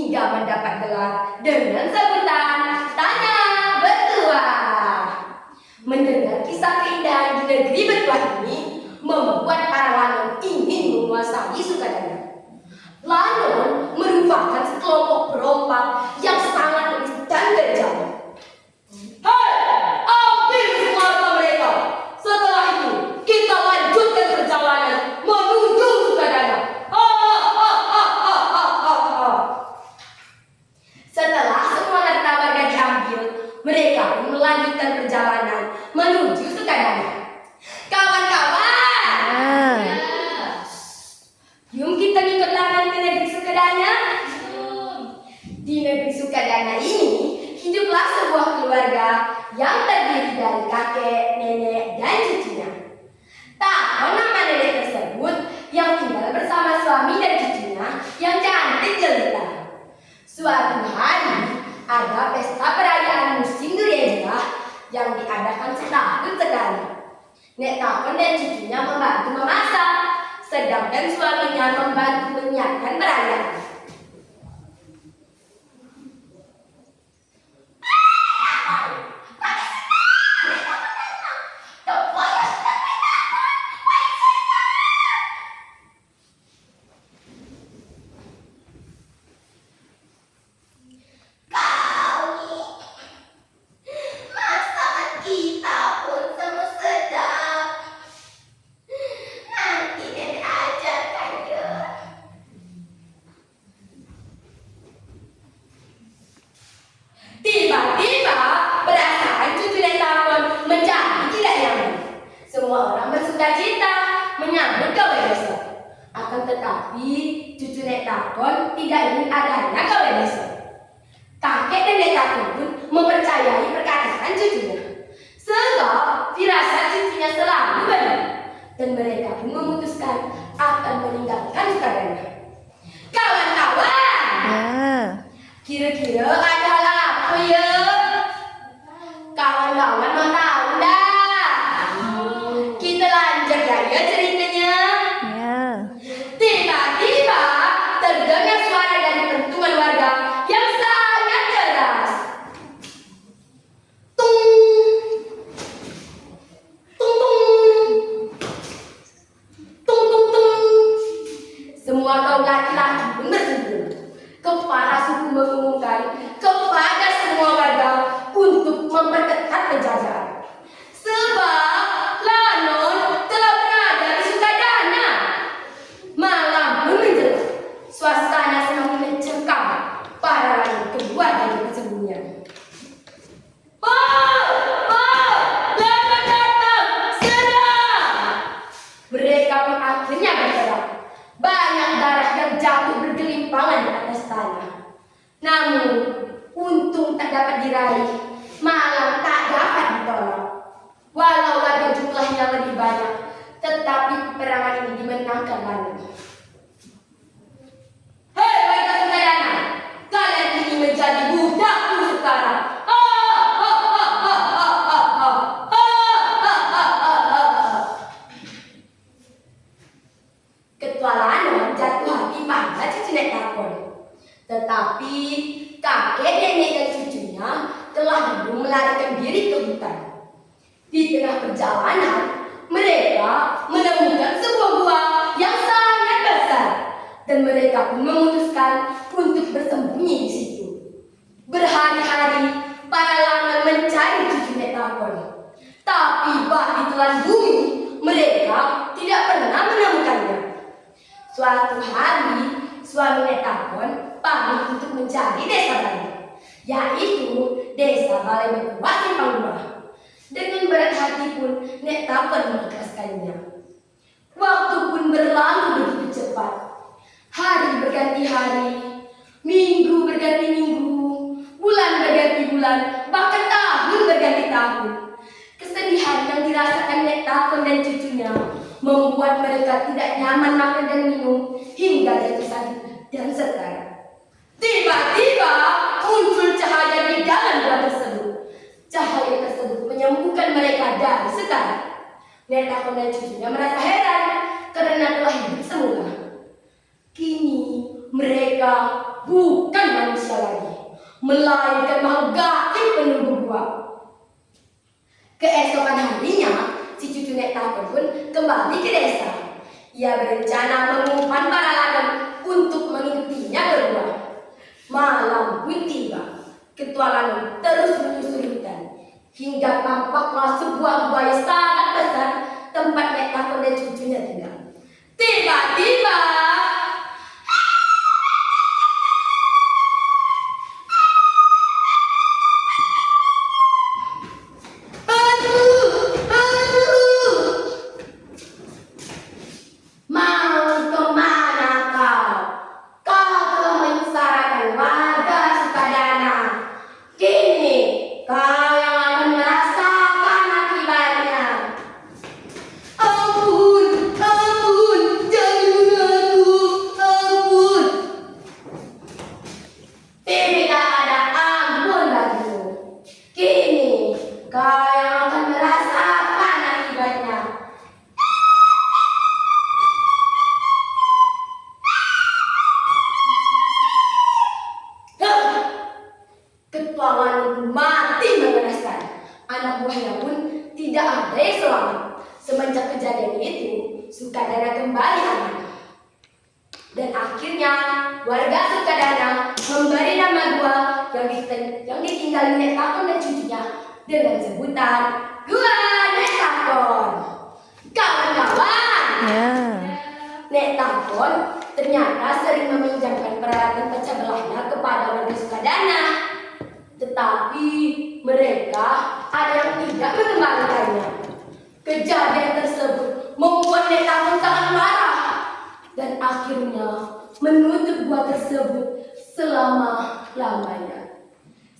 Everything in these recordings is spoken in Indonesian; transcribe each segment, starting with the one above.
hingga mendapat gelar dengan sebutan Tanah Betua. Mendengar kisah keindahan di negeri Betua ini membuat para Lanon ingin menguasai Sukadana. Lanon merupakan sekelompok perompak yang sangat elis dan kejam. Hei, ambil semua harta mereka. Setelah itu, kita lanjutkan perjalanan menuju Sukadana. Setelah semua harta warga diambil, mereka pun melanjutkan perjalanan menuju Sukadana. Kawan-kawan, yuk kita ikut Lanon ke negeri Sukadana. Di negeri Sukadana ini hiduplah sebuah keluarga yang terdiri dari kakek, nenek, dan cucunya. Tak nama nenek tersebut yang tinggal bersama suami dan cucunya yang cantik jelita. Suatu hari ada pesta perayaan musim durian yang diadakan setahun sekali. Nek Takon dan cucunya membantu memasak, sedangkan suaminya membantu menyiapkan perayaan. Tiba-tiba perasaan cucu Nek Takon menjadi tidak nyaman. Semua orang bersuka cita menyambut kawin besok. Akan tetapi cucu Nek Takon tidak ingin adanya kawin besok. Kakek dan Nek Takon pun mempercayai perkataan cucunya. Sebab firasat cucunya selalu benar. Dan mereka pun memutuskan akan meninggalkan Sukadana. Kawan-kawan, kira-kira ada hal apa ya? Kawan-kawan mau tahu enggak? Kita lanjut ya ceritanya. Tiba-tiba terdengar suara dari pentungan warga yang sangat keras. Tung, tung, tung, tung, tung, tung. Semua kaum laki-laki pun berkumpul. Kepala suku mengumumkan kepada semua warga untuk memperketat penjagaan. Sebab Lanon telah berada di Sukadana. Malam pun menjelang, suasana semakin mencekam. Para Lanon keluar dari persembunyian. Lanon datang, serang! Mereka pun akhirnya bergerak. Banyak darah yang jatuh bergelimpangan di atas tanah. Namun, untung tak dapat diraih, malang tak dapat ditolak. Walau warga jumlahnya lebih banyak, tetapi peperangan ini dimenangkan Lanon. Hei warga Sukadana, kalian ingin menjadi budakku sekarang. Ketua Lanon jatuh hati pada cucu Nek Takon. Tetapi kakek, nenek, dan cucunya telah dulu melarikan diri ke hutan. Di tengah perjalanan, mereka menemukan sebuah gua yang sangat besar. Dan mereka pun memutuskan untuk bersembunyi di situ. Berhari-hari, para Lanon mencari cucu Nek Takon. Tapi bah ditelan bumi, mereka tidak pernah menemukannya. Suatu hari, suami Nek Takon pamit untuk mencari desa baru, yaitu desa Balai Betua Simpang 2. Dengan berat hati pun Nek Takon mengikhlaskannya. Waktu pun berlalu begitu cepat. Hari berganti hari, minggu berganti minggu, bulan berganti bulan, bahkan tahun berganti tahun. Kesedihan yang dirasakan Nek Takon dan cucunya membuat mereka tidak nyaman makan dan minum hingga jatuh sakit dan stres. Tiba-tiba muncul cahaya di dalam gua tersebut. Cahaya tersebut menyembuhkan mereka dari sekar. Nek Takon dan cucunya merasa heran karena telah hidup semula. Kini mereka bukan manusia lagi, melainkan makhluk gaib penunggu gua. Keesokan harinya, si cucu Nek Takon pun kembali ke desa. Ia berencana mengumpan para ladang untuk mengikutinya berdua. Malam pun tiba, petualangan terus menyusuri hutan hingga tampaklah sebuah gua yang sangat besar tempat Nek Takon dan cucunya tinggal. Tiba-tiba, mau kemana kau? Kau telah menyusahkan warga Sukadana. Kini kau yang akan merasakan akibatnya. Ampun, ampun, jangan bunuh aku, ampun. Tidak ada ampun bagimu. Kini kau yang akan merasakan akibatnya. Ketualangan mati mengenaskan. Anak buahnya pun tidak ada yang selamat. Semenjak kejadian itu, Sukadana kembali aman. Dan akhirnya warga Sukadana memberi nama gua yang ditinggali Nek Takon dan cucunya dengan sebutan Gua Nek Takon. Kawan-kawan, Nek Takon ternyata sering meminjamkan peralatan pecah belahnya kepada warga Sukadana. Tetapi mereka ada yang tidak mengembalikannya. Kejadian tersebut membuat Nek Takon sangat marah dan akhirnya menutup gua tersebut selama-lamanya.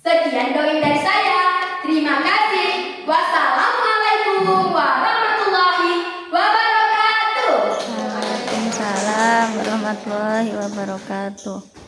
Sekian dongeng dari saya. Terima kasih. Wassalamualaikum warahmatullahi wabarakatuh. Waalaikumsalam warahmatullahi wabarakatuh.